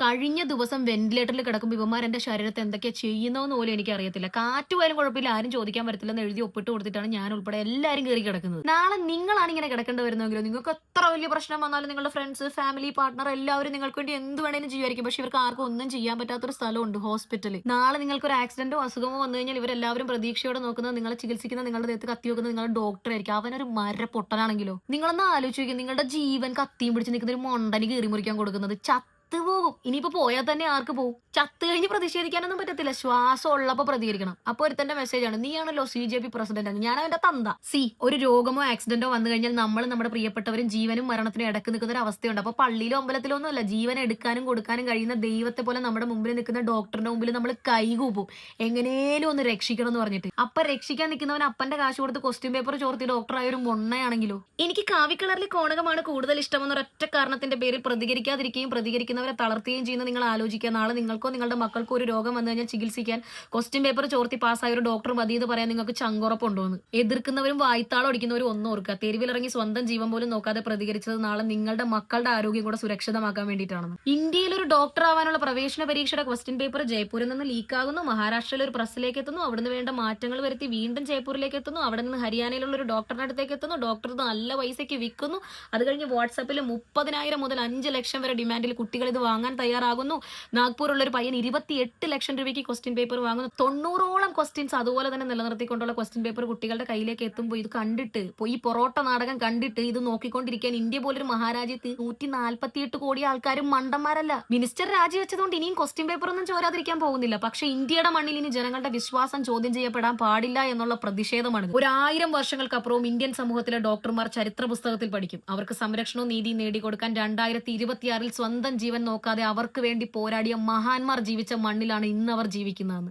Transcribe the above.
കഴിഞ്ഞ ദിവസം വെന്റിലേറ്ററിൽ കിടക്കുമ്പോൾ ഇവന്മാർ എന്റെ ശരീരത്തെ എന്തൊക്കെയാ ചെയ്യുന്നതെന്ന് പോലും എനിക്കറിയത്തില്ല. കാറ്റ് പോയാലും കുഴപ്പമില്ല, ആരും ചോദിക്കാൻ പറ്റത്തില്ലെന്ന് എഴുതി ഒപ്പിട്ട് കൊടുത്തിട്ടാണ് ഞാൻ ഉൾപ്പെടെ എല്ലാരും കേറി കിടക്കുന്നത്. നാളെ നിങ്ങളാണ് ഇങ്ങനെ കിടക്കേണ്ടി വരുന്നതെങ്കിലോ, നിങ്ങൾക്ക് എത്ര വലിയ പ്രശ്നം വന്നാലും നിങ്ങളുടെ ഫ്രണ്ട്സ്, ഫാമിലി, പാർട്ണർ എല്ലാവരും നിങ്ങൾക്ക് വേണ്ടി എന്ത് വേണേലും ചെയ്യുമായിരിക്കും. പക്ഷെ ഇവർക്ക് ആർക്കും ഒന്നും ചെയ്യാൻ പറ്റാത്തൊരു സ്ഥലമുണ്ട്, ഹോസ്പിറ്റൽ. നാളെ നിങ്ങൾക്ക് ഒരു ആക്സിഡന്റോ അസുഖമോ വന്നു കഴിഞ്ഞാൽ ഇവരെല്ലാവരും പ്രതീക്ഷയോടെ നോക്കുന്നത്, നിങ്ങളെ ചികിത്സിക്കുന്ന, നിങ്ങളുടെ ദേഹത്ത് കത്തി വെക്കുന്നത് നിങ്ങളുടെ ഡോക്ടർ ആയിരിക്കും. അവനൊരു മര പൊട്ടനാണെങ്കിലോ. നിങ്ങളൊന്ന് ആലോചിക്കും, നിങ്ങളുടെ ജീവൻ കത്തിയും പിടിച്ച് നിൽക്കുന്ന ഒരു മൊണ്ടന് കീറി മുറിക്കാൻ കൊടുക്കുന്നത്. പോകും. ഇനിയിപ്പോ പോയാൽ തന്നെ ആർക്ക് പോകും? ചത്ത് കഴിഞ്ഞ് പ്രതിഷേധിക്കാനൊന്നും പറ്റത്തില്ല. ശ്വാസം ഉള്ളപ്പോ പ്രതികരിക്കണം. അപ്പൊ ഒരുത്തന്റെ മെസ്സേജ് ആണ്, നീയാണല്ലോ CJP പ്രസിഡന്റ്. ഞാൻ അവന്റെ തന്ത. ഒരു രോഗമോ ആക്സിഡന്റോ വന്നു കഴിഞ്ഞാൽ നമ്മൾ നമ്മുടെ പ്രിയപ്പെട്ടവരും ജീവനും മരണത്തിനും ഇടക്ക് നിൽക്കുന്ന ഒരു അവസ്ഥയുണ്ട്. അപ്പൊ പള്ളിയിലോ അമ്പലത്തിലോ ഒന്നും അല്ല, ജീവൻ എടുക്കാനും കൊടുക്കാനും കഴിയുന്ന ദൈവത്തെ പോലെ നമ്മുടെ മുമ്പിൽ നിൽക്കുന്ന ഡോക്ടറിന്റെ മുമ്പിൽ നമ്മൾ കൈകൂപ്പും, എങ്ങനെയും ഒന്ന് രക്ഷിക്കണം എന്ന് പറഞ്ഞിട്ട്. അപ്പൊ രക്ഷിക്കാൻ നിൽക്കുന്നവൻ അപ്പന്റെ കാശ് കൊടുത്ത് ക്വസ്റ്റ്യൻ പേപ്പർ ചോർത്തി ഡോക്ടറായ ഒരു മൊണ്ണയാണെങ്കിലോ. എനിക്ക് കാവി കളറിലെ കോണകമാണ് കൂടുതൽ ഇഷ്ടമെന്ന ഒരൊറ്റ കാരണത്തിന്റെ പേരിൽ പ്രതികരിക്കാതിരിക്കുകയും പ്രതികരിക്കുന്നവരെ തളർത്തുകയും ചെയ്യുന്ന നിങ്ങൾ ആലോചിക്കുക. നാളെ നിങ്ങൾക്കോ നിങ്ങളുടെ മക്കൾക്കോ ഒരു രോഗം വന്നു കഴിഞ്ഞാൽ ചികിത്സിക്കാൻ ക്വസ്റ്റ്യൻ പേപ്പർ ചോർത്തി പാസ്സായ ഒരു ഡോക്ടർ മതി എന്ന് പറയാൻ നിങ്ങൾക്ക് ചങ്കുറപ്പുണ്ടോന്ന്. എതിർക്കുന്നവരും വായ്ത്താളം അടിക്കുന്നവരും ഒന്നും ഓർക്കുക, തെരുവിലിറങ്ങി സ്വന്തം ജീവൻ പോലും നോക്കാതെ പ്രതികരിച്ചത് നാളെ നിങ്ങളുടെ മക്കളുടെ ആരോഗ്യം കൂടെ സുരക്ഷിതമാക്കാൻ വേണ്ടിയിട്ടാണ്. ഇന്ത്യയിൽ ഒരു ഡോക്ടർ ആവാനുള്ള പ്രവേശന പരീക്ഷയുടെ ക്വസ്റ്റ്യൻ പേപ്പർ ജയ്പൂരിൽ നിന്ന് ലീക്കാകുന്നു. മഹാരാഷ്ട്രയിൽ ഒരു പ്രസ്സിലേക്ക് എത്തുന്നു. അവിടുന്ന് വേണ്ട മാറ്റങ്ങൾ വരുത്തി വീണ്ടും ജയ്പൂരിലേക്ക് എത്തുന്നു. അവിടെ നിന്ന് ഹരിയാനയിലുള്ള ഒരു ഡോക്ടറിന്റെ അടുത്തേക്ക് എത്തുന്നു. ഡോക്ടർ നല്ല പൈസയ്ക്ക് വിൽക്കുന്നു. അത് കഴിഞ്ഞ് വാട്സാപ്പിൽ 30,000 മുതൽ 5 ലക്ഷം വരെ ഡിമാൻഡിൽ കുട്ടികൾ ഇത് വാങ്ങാൻ തയ്യാറാകുന്നു. നാഗ്പൂരുള്ള ഒരു പയ്യൻ 28 ലക്ഷം രൂപയ്ക്ക് ക്വസ്റ്റ്യൻ പേപ്പർ വാങ്ങുന്നു. 90ഓളം ക്വസ്റ്റ്യൻസ് അതുപോലെ തന്നെ നിലനിർത്തിക്കൊണ്ടുള്ള ക്വസ്റ്റ്യൻ പേപ്പർ കുട്ടികളുടെ കയ്യിലേക്ക് എത്തുമ്പോൾ ഇത് കണ്ടിട്ട്, ഈ പൊറോട്ട നാടകം കണ്ടിട്ട് ഇത് നോക്കിക്കൊണ്ടിരിക്കാൻ ഇന്ത്യ പോലൊരു മഹാരാജ്യത്ത് 148 കോടി ആൾക്കാരും മണ്ടന്മാരല്ല. മിനിസ്റ്റർ രാജിവെച്ചതുകൊണ്ട് ഇനിയും ക്വസ്റ്റ്യൻ പേപ്പർ ഒന്നും ചോരാതിരിക്കാൻ പോകുന്നില്ല. പക്ഷെ ഇന്ത്യയുടെ മണ്ണിൽ ഇനി ജനങ്ങളുടെ വിശ്വാസം ചോദ്യം ചെയ്യപ്പെടാൻ പാടില്ല എന്നുള്ള പ്രതിഷേധമാണ്. 1000 വർഷങ്ങൾക്കപ്പുറവും ഇന്ത്യൻ സമൂഹത്തിലെ ഡോക്ടർമാർ ചരിത്ര പുസ്തകത്തിൽ പഠിക്കും. അവർക്ക് സംരക്ഷണവും നീതിയും നേടിക്കൊടുക്കാൻ 2026 സ്വന്തം ജീവൻ നോക്കാതെ അവർക്ക് വേണ്ടി പോരാടിയ മഹാന്മാർ ജീവിച്ച മണ്ണിലാണ് ഇന്ന് അവർ ജീവിക്കുന്നതെന്ന്.